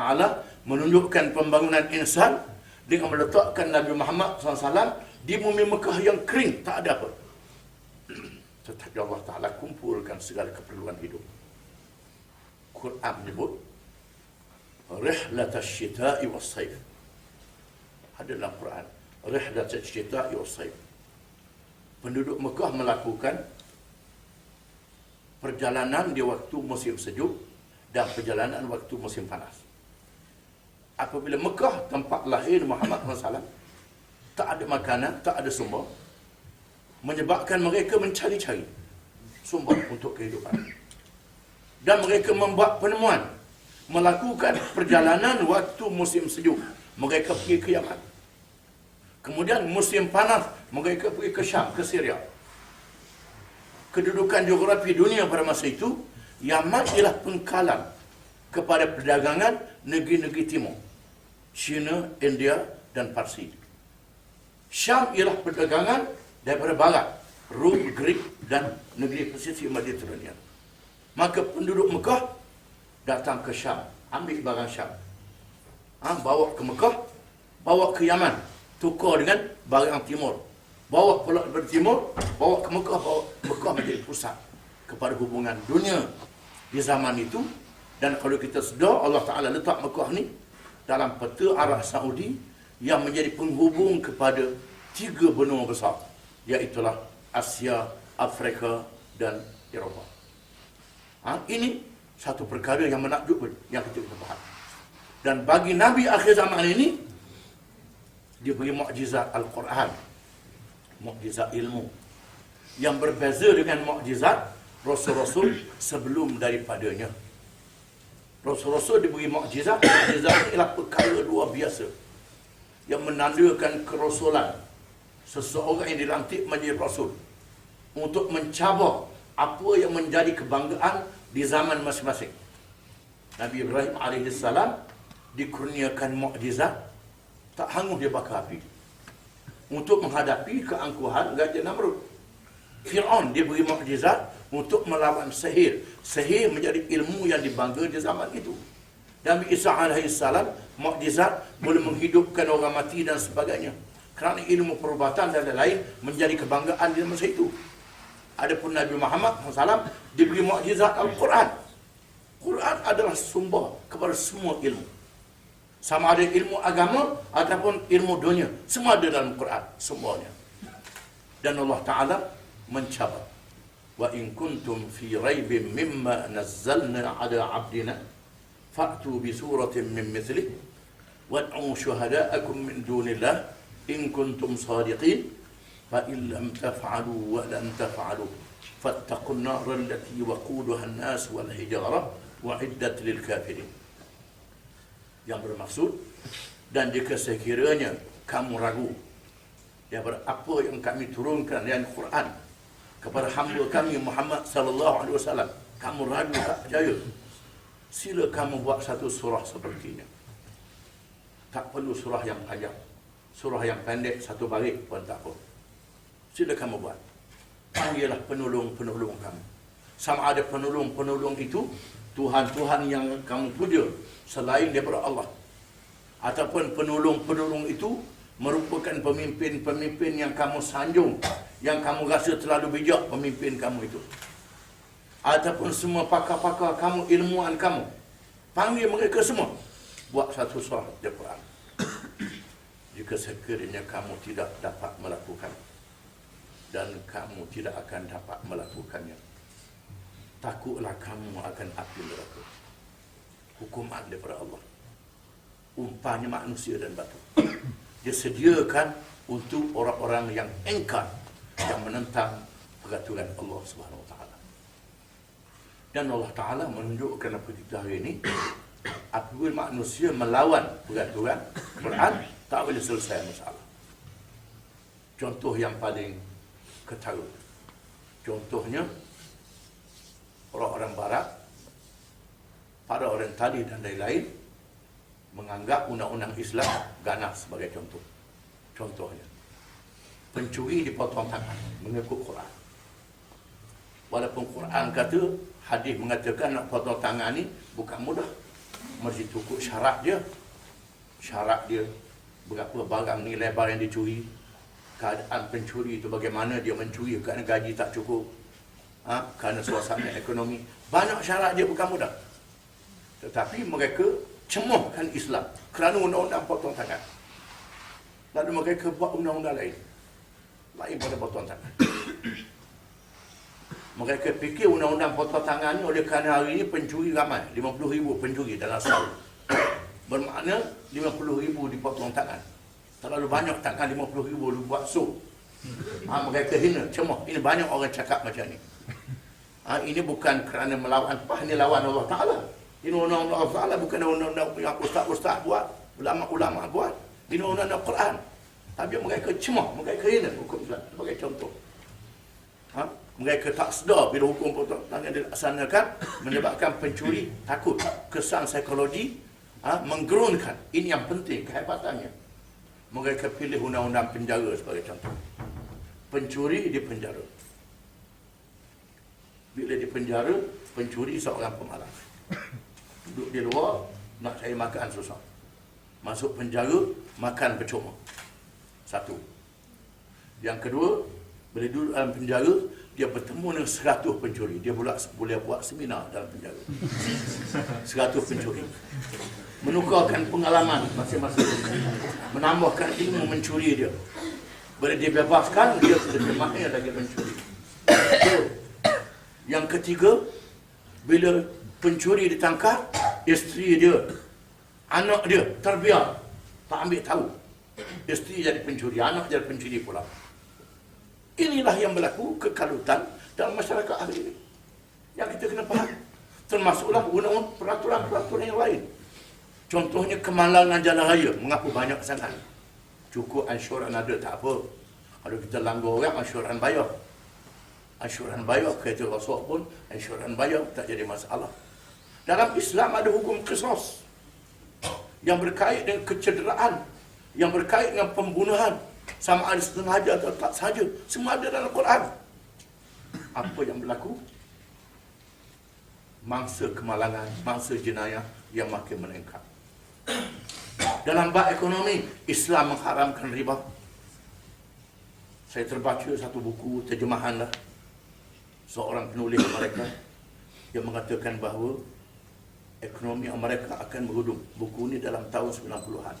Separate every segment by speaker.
Speaker 1: Ta'ala menunjukkan pembangunan insan dengan meletakkan Nabi Muhammad SAW di bumi Mekah yang kering, tak ada apa. Tetapi Allah Ta'ala kumpulkan segala keperluan hidup. Quran menyebut Rihlatas Syita'i was-Saif. Ada dalam Quran Rihlatas Syita'i was-Saif. Penduduk Mekah melakukan perjalanan di waktu musim sejuk dan perjalanan waktu musim panas. Apabila Mekah, tempat lahir Muhammad SAW, tak ada makanan, tak ada sumber, menyebabkan mereka mencari-cari sumber untuk kehidupan. Dan mereka membuat penemuan, melakukan perjalanan waktu musim sejuk. Mereka pergi ke Yaman. Kemudian musim panas, mereka pergi ke Syam, ke Syria. Kedudukan geografi dunia pada masa itu, Yaman ialah pengkalan kepada perdagangan negeri-negeri timur. China, India dan Parsi. Syam ialah perdagangan daripada barat, Rom, Greek dan negeri Pasifik Mediterranean. Maka penduduk Mekah datang ke Syam, ambil barang Syam, bawa ke Mekah, bawa ke Yaman, tukar dengan barang timur, bawa pula dari timur, bawa ke Mekah, bawa Mekah menjadi pusat kepada hubungan dunia di zaman itu. Dan kalau kita sedar, Allah Ta'ala letak Mekah ni dalam peta Arab Saudi yang menjadi penghubung kepada 3 benua besar, iaitulah Asia, Afrika dan Eropah. Ini satu perkara yang menakjubkan yang kita faham. Dan bagi Nabi akhir zaman ini, dia beri mukjizat Al-Quran, mukjizat ilmu, yang berbeza dengan mukjizat Rasul-Rasul sebelum daripadanya. Rasul-Rasul diberi mukjizat, mukjizat ialah perkara luar biasa yang menandakan kerasulan seseorang yang dilantik menjadi Rasul untuk mencabar apa yang menjadi kebanggaan di zaman masing-masing. Nabi Ibrahim AS dikurniakan mukjizat, tak hangus dia bakar api untuk menghadapi keangkuhan Gajah Namrud. Fir'aun dia beri mukjizat untuk melawan sihir. Sihir menjadi ilmu yang dibangga di zaman itu. Nabi Isa AS mukjizat boleh menghidupkan orang mati dan sebagainya. Kerana ilmu perubatan dan lain-lain menjadi kebanggaan di masa itu. Adapun Nabi Muhammad SAW diberi mukjizat Al-Quran. Quran adalah sumber kepada semua ilmu. Sama ada ilmu agama ataupun ilmu dunia, semua ada dalam Quran, semuanya. Dan Allah Ta'ala mencabar, wa in kuntum fi raibin mimma nazzalna ala abdina fa'tu bi suratin min mithlih wad'u syuhada'akum min dunillah in kuntum sadiqin fa in lam taf'alu wa lan taf'alu fattaqun nar allati waquduha an-nas wal hijarah wa'iddat lil kafirin. Yang bermaksud, dan jika sekiranya kamu ragu daripada apa yang kami turunkan dari Quran kepada hamba kami Muhammad sallallahu alaihi wasallam, kamu ragu tak percaya, sila kamu buat satu surah sepertinya. Tak perlu surah yang panjang, surah yang pendek satu baris pun tak apa. Sila kamu buat. Panggillah penolong-penolong kamu. Sama ada penolong-penolong itu Tuhan-Tuhan yang kamu puja selain daripada Allah, ataupun penolong-penolong itu merupakan pemimpin-pemimpin yang kamu sanjung, yang kamu rasa terlalu bijak pemimpin kamu itu, ataupun semua pakar-pakar kamu, ilmuwan kamu, panggil mereka semua, buat satu surah Al-Quran. Jika sekiranya kamu tidak dapat melakukan, dan kamu tidak akan dapat melakukannya, takutlah kamu akan api neraka, hukuman daripada Allah. Umpanya manusia dan batu. Dia sediakan untuk orang-orang yang engkar, yang menentang peraturan Allah Subhanahu Wa Taala. Dan Allah Taala menunjukkan apa kita hari ini, apabila manusia melawan peraturan Quran, tak boleh selesai masalah. Contoh yang paling ketara, contohnya orang-orang barat, para orientalis dan lain-lain menganggap undang-undang Islam ganas sebagai contoh. Contohnya, pencuri dipotong tangan mengikut Quran. Walaupun Quran kata, hadis mengatakan nak potong tangan ni bukan mudah. mesti cukup syarat dia. Syarat dia, berapa barang nilai barang yang dicuri, keadaan pencuri itu bagaimana dia mencuri kerana gaji tak cukup, kerana suasana ekonomi. Banyak syarat dia bukan mudah. Tetapi mereka cemohkan Islam kerana undang-undang potong tangan. Lalu mereka buat undang-undang lain pada potong tangan. Mereka fikir undang-undang potong tangan ni oleh kerana hari ini pencuri ramai, 50,000 pencuri dalam setahun. Bermakna 50,000 dipotong tangan. Terlalu banyak takkan 50,000 lu buat so. Mereka hina, cemoh. Ini banyak orang cakap macam ni. Ini bukan kerana melawan apa, ini lawan Allah Ta'ala. Ini undang-undang Allah Ta'ala, bukan undang-undang yang ustaz-ustaz buat, ulama-ulama buat. Ini undang-undang Quran. Tapi mereka cemoh, mereka hina hukum Islam. Sebagai contoh. Mereka tak sedar bila hukum potong tangan dilaksanakan, menyebabkan pencuri takut. Kesan psikologi menggerunkan. Ini yang penting, kehebatannya. Mereka pilih undang-undang penjara sebagai contoh. Pencuri di penjara. Bila di penjara, pencuri seorang pemalas. Duduk di luar, nak cari makan susah. Masuk penjara, makan percuma. Satu. Yang kedua, bila duduk dalam penjara, dia bertemu dengan 100 pencuri. Dia boleh buat seminar dalam penjara. 100 pencuri. Menukarkan pengalaman masing-masing. Menambahkan ilmu mencuri dia. Bila dia bebaskan, dia lebih mahir lagi mencuri. Yang ketiga, bila pencuri ditangkap, isteri dia, anak dia terbiar, tak ambil tahu. Isteri jadi pencuri, anak jadi pencuri pula. Inilah yang berlaku kekalutan dalam masyarakat hari ini. Yang kita kena faham. Termasuklah undang-undang peraturan-peraturan yang lain. Contohnya kemalangan jalan raya. Mengapa banyak sangat? Cukup ansyuran ada, tak apa. Kalau kita langgar orang, ansyuran bayar. Ansyuran bayar, kereta rosak pun, ansyuran bayar, tak jadi masalah. Dalam Islam ada hukum qisas. Yang berkait dengan kecederaan. Yang berkait dengan pembunuhan. Sama ada sengaja atau tak sahaja. Semua ada dalam Quran. Apa yang berlaku? Mangsa kemalangan, mangsa jenayah yang makin meningkat. Dalam bab ekonomi, Islam mengharamkan riba. Saya terbaca satu buku terjemahan seorang penulis Amerika yang mengatakan bahawa ekonomi Amerika akan berudum. Buku ini dalam tahun 90-an.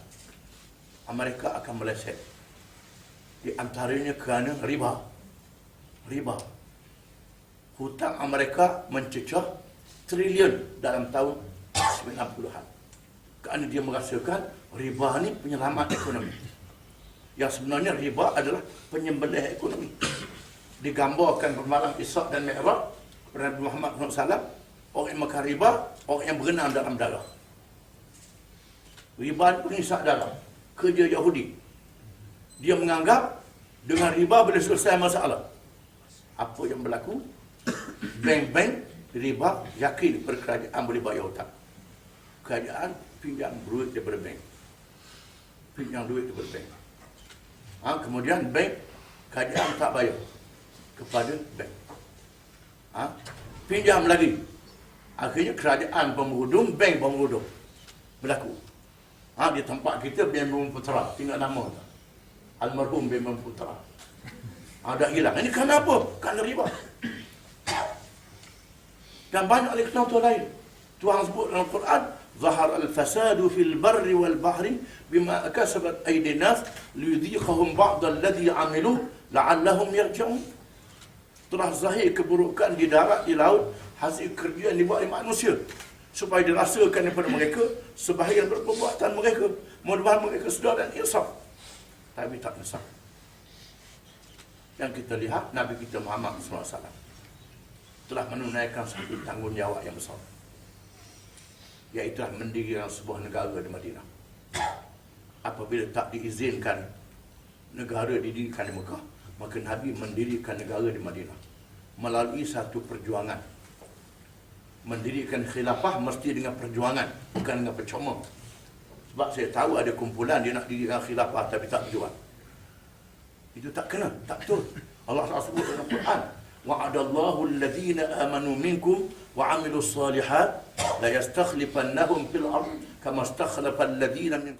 Speaker 1: Amerika akan meleset. Di antaranya kerana riba. Riba. Hutang Amerika mencecah trilion dalam tahun 90-an. Kerana dia merasakan riba ni penyelamat ekonomi. Yang sebenarnya riba adalah penyembelih ekonomi. Digambarkan bermalam Isra' dan Mi'raj, Nabi Muhammad SAW, orang yang makan riba, orang yang berenang dalam darah. Riba ni pengisap darah. Kerja Yahudi. Dia menganggap dengan riba boleh selesai masalah. Apa yang berlaku? Bank-bank riba yakin kerajaan boleh bayar hutang. Kerajaan pinjam duit daripada bank. Pinjam duit daripada bank. Kemudian bank, kerajaan tak bayar kepada bank. Pinjam lagi. Akhirnya kerajaan pemudum, bank pemudum. Berlaku. Di tempat kita Bank Putra, tinggal nama tu. Almarhum Bank Putra. Dah hilang. Ini kenapa? Kerana riba. Dan banyak lagi contoh lain. Tuhan sebut dalam Quran, "Zahar al-fasadu fil barri wal bahri bima kasabat aydin nas liyudhiqahum ba'd alladhi 'amilu la'allahum yarji'un." Telah zahir keburukan di darat, di laut, hasil kerja yang dibuat oleh manusia, supaya dirasakan daripada mereka sebahagian perbuatan mereka. Mudah-mudahan mereka sedar dan insaf. Tapi tak insaf. Yang kita lihat, Nabi kita Muhammad SAW telah menunaikan satu tanggungjawab yang besar, iaitu mendirikan sebuah negara di Madinah. Apabila tak diizinkan negara didirikan di Mekah, maka Nabi mendirikan negara di Madinah melalui satu perjuangan. Mendirikan khilafah mesti dengan perjuangan, bukan dengan percuma. Sebab saya tahu ada kumpulan dia nak dirikan khilafah tapi tak berjuang. Itu tak kena, tak betul. Allah sebut dalam Quran, "Wa'adallahu alladhina amanu minkum wa 'amilus salihat la yastakhlifannahum fil ard kama istakhlafa alladhina min